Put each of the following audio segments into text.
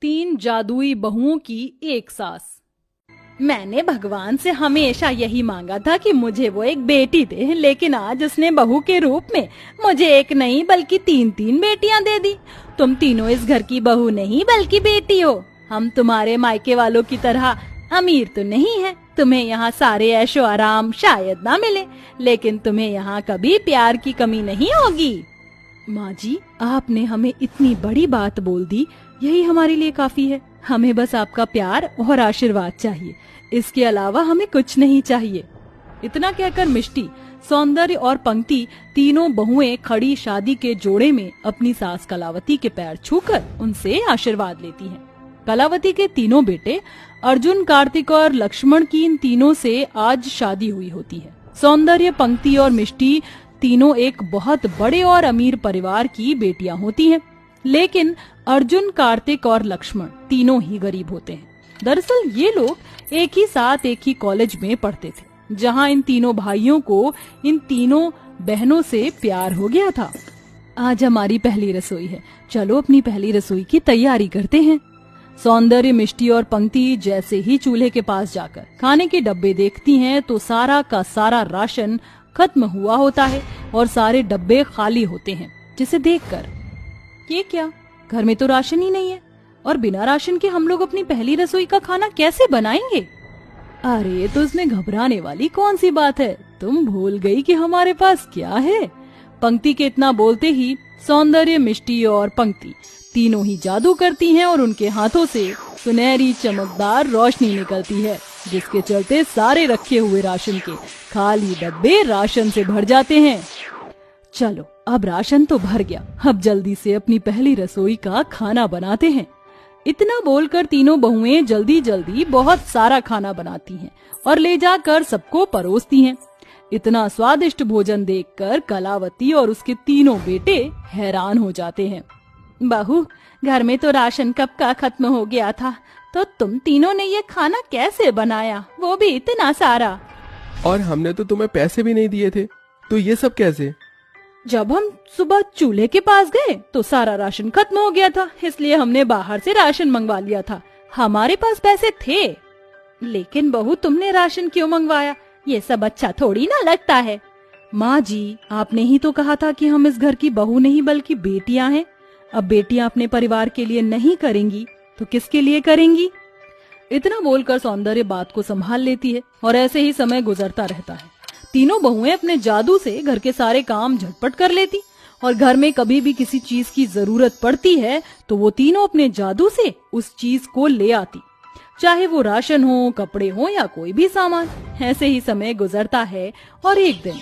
3 जादुई बहुओं की एक सास। मैंने भगवान से हमेशा यही मांगा था कि मुझे वो एक बेटी दे, लेकिन आज उसने बहू के रूप में मुझे एक नहीं बल्कि 3 बेटियां दे दी। तुम तीनों इस घर की बहू नहीं बल्कि बेटी हो। हम तुम्हारे मायके वालों की तरह अमीर तो नहीं है, तुम्हें यहाँ सारे ऐशो आराम शायद ना मिले, लेकिन तुम्हें यहाँ कभी प्यार की कमी नहीं होगी। माँ जी, आपने हमें इतनी बड़ी बात बोल दी, यही हमारे लिए काफी है। हमें बस आपका प्यार और आशीर्वाद चाहिए, इसके अलावा हमें कुछ नहीं चाहिए। इतना कहकर मिष्टी, सौंदर्य और पंक्ति तीनों बहुएं खड़ी शादी के जोड़े में अपनी सास कलावती के पैर छूकर उनसे आशीर्वाद लेती हैं। कलावती के तीनों बेटे अर्जुन, कार्तिक और लक्ष्मण की इन तीनों से आज शादी हुई होती है। सौंदर्य, पंक्ति और मिष्टी तीनों एक बहुत बड़े और अमीर परिवार की बेटियां होती हैं, लेकिन अर्जुन, कार्तिक और लक्ष्मण तीनों ही गरीब होते हैं। दरअसल ये लोग एक ही साथ एक ही कॉलेज में पढ़ते थे, जहां इन तीनों भाइयों को इन तीनों बहनों से प्यार हो गया था। आज हमारी पहली रसोई है, चलो अपनी पहली रसोई की तैयारी करते हैं। सौंदर्य, मिष्टी और पंक्ति जैसे ही चूल्हे के पास जाकर खाने के डब्बे देखती हैं तो सारा का सारा राशन खत्म हुआ होता है और सारे डब्बे खाली होते हैं, जिसे देखकर ये क्या, घर में तो राशन ही नहीं है और बिना राशन के हम लोग अपनी पहली रसोई का खाना कैसे बनाएंगे? अरे तो इसमें घबराने वाली कौन सी बात है, तुम भूल गई कि हमारे पास क्या है। पंक्ति के इतना बोलते ही सौंदर्य, मिष्टी और पंक्ति तीनों ही जादू करती हैं और उनके हाथों से सुनहरी चमकदार रोशनी निकलती है, जिसके चलते सारे रखे हुए राशन के खाली डब्बे राशन से भर जाते हैं। चलो अब राशन तो भर गया, अब जल्दी से अपनी पहली रसोई का खाना बनाते हैं। इतना बोलकर तीनों बहुएं जल्दी जल्दी बहुत सारा खाना बनाती हैं और ले जाकर सबको परोसती हैं। इतना स्वादिष्ट भोजन देखकर कलावती और उसके तीनों बेटे हैरान हो जाते हैं। बहू, घर में तो राशन कब का खत्म हो गया था, तो तुम तीनों ने ये खाना कैसे बनाया, वो भी इतना सारा? और हमने तो तुम्हें पैसे भी नहीं दिए थे, तो ये सब कैसे? जब हम सुबह चूल्हे के पास गए तो सारा राशन खत्म हो गया था, इसलिए हमने बाहर से राशन मंगवा लिया था। हमारे पास पैसे थे। लेकिन बहू, तुमने राशन क्यों मंगवाया? ये सब अच्छा थोड़ी ना लगता है। माँ जी, आपने ही तो कहा था कि हम इस घर की बहू नहीं बल्कि बेटियां हैं। अब बेटियां अपने परिवार के लिए नहीं करेंगी तो किसके लिए करेंगी? इतना बोलकर सौंदर्य बात को संभाल लेती है और ऐसे ही समय गुजरता रहता है। तीनों बहुएं अपने जादू से घर के सारे काम झटपट कर लेती और घर में कभी भी किसी चीज की जरूरत पड़ती है तो वो तीनों अपने जादू से उस चीज को ले आती, चाहे वो राशन हो, कपड़े हो या कोई भी सामान। ऐसे ही समय गुजरता है और एक दिन,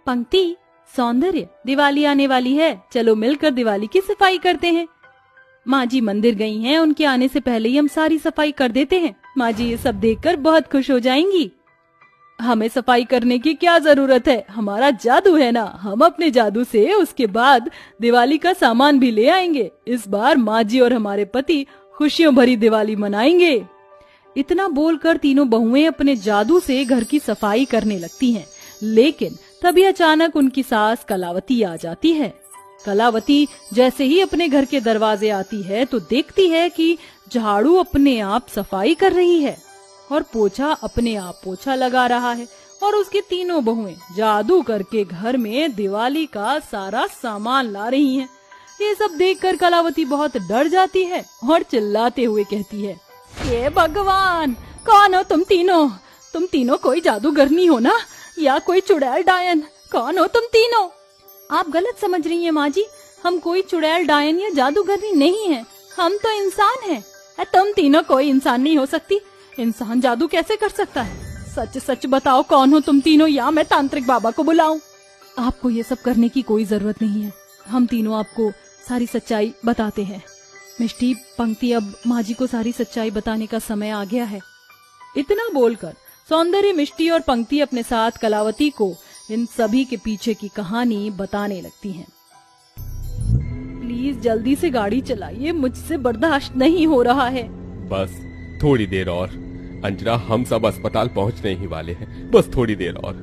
पंक्ति, सौंदर्य, दिवाली आने वाली है, चलो मिलकर दिवाली की सफाई करते हैं। माँ जी मंदिर गई हैं, उनके आने से पहले ही हम सारी सफाई कर देते हैं। माँ जी ये सब देखकर बहुत खुश हो जाएंगी। हमें सफाई करने की क्या जरूरत है, हमारा जादू है ना, हम अपने जादू से उसके बाद दिवाली का सामान भी ले आएंगे। इस बार माँ जी और हमारे पति खुशियों भरी दिवाली मनाएंगे। इतना बोलकर तीनों बहुएं अपने जादू से घर की सफाई करने लगती हैं, लेकिन तभी अचानक उनकी सास कलावती आ जाती है। कलावती जैसे ही अपने घर के दरवाजे आती है तो देखती है कि झाड़ू अपने आप सफाई कर रही है और पोछा अपने आप पोछा लगा रहा है और उसकी तीनों बहुएं जादू करके घर में दिवाली का सारा सामान ला रही हैं। ये सब देखकर कलावती बहुत डर जाती है और चिल्लाते हुए कहती है, ये भगवान, कौन हो तुम तीनों? तुम तीनों कोई जादूगरनी हो ना, या कोई चुड़ैल डायन? कौन हो तुम तीनों? आप गलत समझ रही हैं माँ जी, हम कोई चुड़ैल डायन या जादूगरनी नहीं है, हम तो इंसान हैं। तुम तीनों कोई इंसान नहीं हो सकती, इंसान जादू कैसे कर सकता है? सच सच बताओ कौन हो तुम तीनों, या मैं तांत्रिक बाबा को बुलाऊं? आपको ये सब करने की कोई जरूरत नहीं है, हम तीनों आपको सारी सच्चाई बताते हैं। मिष्टी, पंक्ति, अब माँ जी को सारी सच्चाई बताने का समय आ गया है। इतना बोलकर सौंदर्य, मिष्टी और पंक्ति अपने साथ कलावती को इन सभी के पीछे की कहानी बताने लगती हैं। प्लीज जल्दी से गाड़ी चलाइए, मुझसे बर्दाश्त नहीं हो रहा है। बस थोड़ी देर और अंजना, हम सब अस्पताल पहुंचने ही वाले हैं, बस थोड़ी देर और।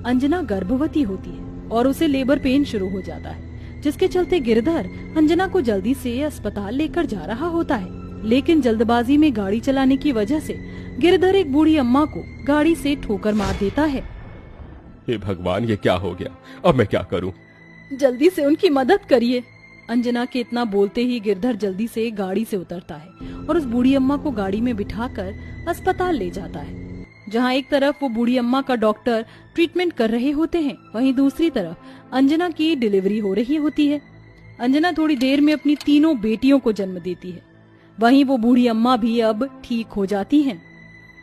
अंजना गर्भवती होती है और उसे लेबर पेन शुरू हो जाता है, जिसके चलते गिरधर अंजना को जल्दी से अस्पताल लेकर जा रहा होता है। लेकिन जल्दबाजी में गाड़ी चलाने की वजह से गिरधर एक बूढ़ी अम्मा को गाड़ी से ठोकर मार देता है। हे भगवान, ये क्या हो गया? अब मैं क्या करूं? जल्दी से उनकी मदद करिए। अंजना के इतना बोलते ही गिरधर जल्दी से गाड़ी से उतरता है और उस बूढ़ी अम्मा को गाड़ी में बिठाकर अस्पताल ले जाता है, जहां एक तरफ वो बूढ़ी अम्मा का डॉक्टर ट्रीटमेंट कर रहे होते हैं, वहीं दूसरी तरफ अंजना की डिलीवरी हो रही होती है। अंजना थोड़ी देर में अपनी तीनों बेटियों को जन्म देती है। वहीं वो बूढ़ी अम्मा भी अब ठीक हो जाती हैं।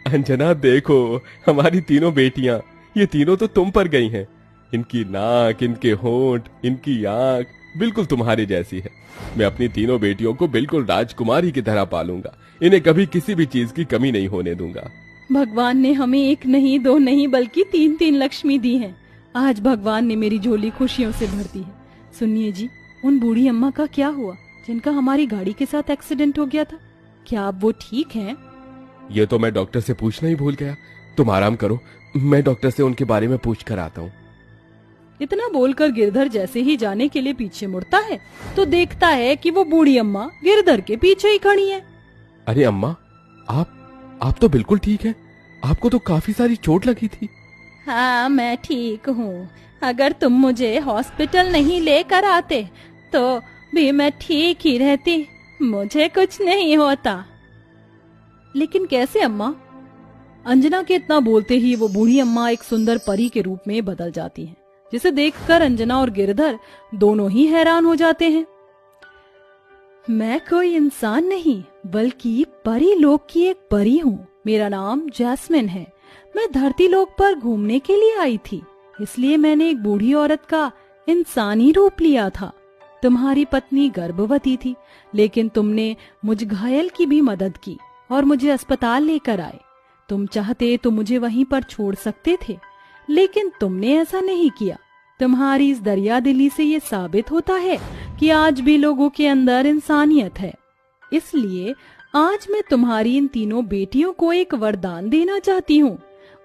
अंजना देखो, हमारी तीनों बेटियां, ये तीनों तो तुम पर गई हैं। इनकी नाक, इनके होंठ, इनकी आंख बिल्कुल तुम्हारी जैसी है। मैं अपनी तीनों बेटियों को बिल्कुल राजकुमारी की तरह पालूंगा। इन्हें कभी किसी भी चीज की कमी नहीं होने दूंगा। भगवान ने हमें एक नहीं, दो नहीं, बल्कि तीन तीन लक्ष्मी दी हैं। आज भगवान ने मेरी झोली खुशियों से भर दी है। सुनिए जी, उन बूढ़ी अम्मा का क्या हुआ जिनका हमारी गाड़ी के साथ एक्सीडेंट हो गया था? क्या अब वो ठीक हैं? ये तो मैं डॉक्टर से पूछना ही भूल गया। तुम आराम करो, मैं डॉक्टर से उनके बारे में पूछ कर आता हूँ। इतना बोलकर गिरधर जैसे ही जाने के लिए पीछे मुड़ता है तो देखता है कि वो बूढ़ी अम्मा गिरधर के पीछे ही खड़ी है। अरे अम्मा, आप तो बिल्कुल ठीक है। आपको तो काफी सारी चोट लगी थी। हाँ, मैं ठीक हूँ। अगर तुम मुझे हॉस्पिटल नहीं लेकर आते तो भी मैं ठीक ही रहती। मुझे कुछ नहीं होता। लेकिन कैसे अम्मा? अंजना के इतना बोलते ही वो बूढ़ी अम्मा एक सुंदर परी के रूप में बदल जाती है, जिसे देखकर अंजना और गिरधर दोनों ही हैरान हो जाते हैं। मैं कोई इंसान नहीं बल्कि परी लोक की एक परी हूँ। मेरा नाम जैस्मिन है। मैं धरती लोक पर घूमने के लिए आई थी, इसलिए मैंने एक बूढ़ी औरत का इंसानी रूप लिया था। तुम्हारी पत्नी गर्भवती थी, लेकिन तुमने मुझ घायल की भी मदद की और मुझे अस्पताल लेकर आए। तुम चाहते तो मुझे वहीं पर छोड़ सकते थे, लेकिन तुमने ऐसा नहीं किया। तुम्हारी इस दरियादिली से ये साबित होता है कि आज भी लोगों के अंदर इंसानियत है। इसलिए आज मैं तुम्हारी इन तीनों बेटियों को एक वरदान देना चाहती हूँ,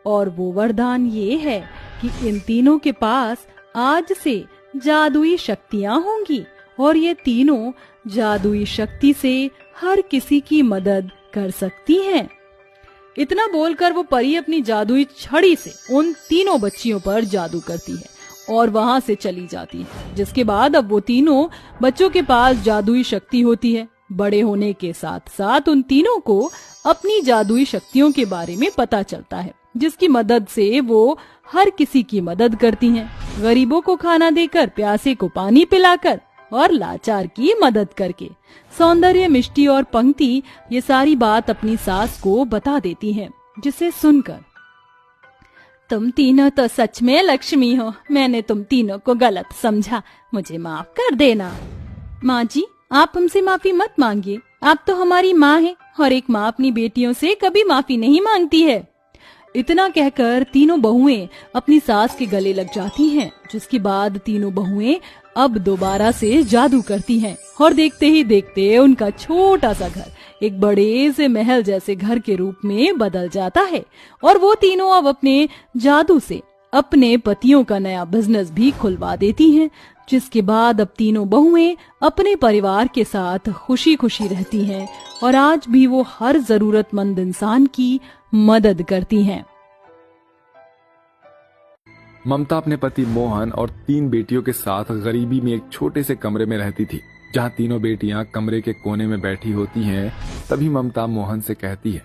और वो वरदान ये है कि इन तीनों के पास आज से जादुई शक्तियाँ होंगी और ये तीनों जादुई शक्ति से हर किसी की मदद कर सकती हैं। इतना बोलकर वो परी अपनी जादुई छड़ी से उन तीनों बच्चियों पर जादू करती है और वहां से चली जाती है, जिसके बाद अब वो तीनों बच्चों के पास जादुई शक्ति होती है। बड़े होने के साथ साथ उन तीनों को अपनी जादुई शक्तियों के बारे में पता चलता है, जिसकी मदद से वो हर किसी की मदद करती हैं। गरीबों को खाना देकर, प्यासे को पानी पिलाकर और लाचार की मदद करके। सौंदर्य, मिष्टी और पंक्ति ये सारी बात अपनी सास को बता देती हैं, जिसे सुनकर तुम तीनों तो सच में लक्ष्मी हो। मैंने तुम तीनों को गलत समझा, मुझे माफ कर देना। माँ जी, आप हमसे माफी मत मांगिए। आप तो हमारी माँ हैं और एक माँ अपनी बेटियों से कभी माफी नहीं मांगती है। इतना कहकर तीनों बहुएं अपनी सास के गले लग जाती हैं, जिसके बाद तीनों बहुएं अब दोबारा से जादू करती हैं और देखते ही देखते उनका छोटा सा घर एक बड़े से महल जैसे घर के रूप में बदल जाता है और वो तीनों अब अपने जादू से अपने पतियों का नया बिजनेस भी खुलवा देती हैं, जिसके बाद अब तीनों बहुएं अपने परिवार के साथ खुशी खुशी रहती हैं और आज भी वो हर जरूरतमंद इंसान की मदद करती हैं। ममता अपने पति मोहन और 3 बेटियों के साथ गरीबी में एक छोटे से कमरे में रहती थी। जहाँ तीनों बेटियां कमरे के कोने में बैठी होती हैं, तभी ममता मोहन से कहती है,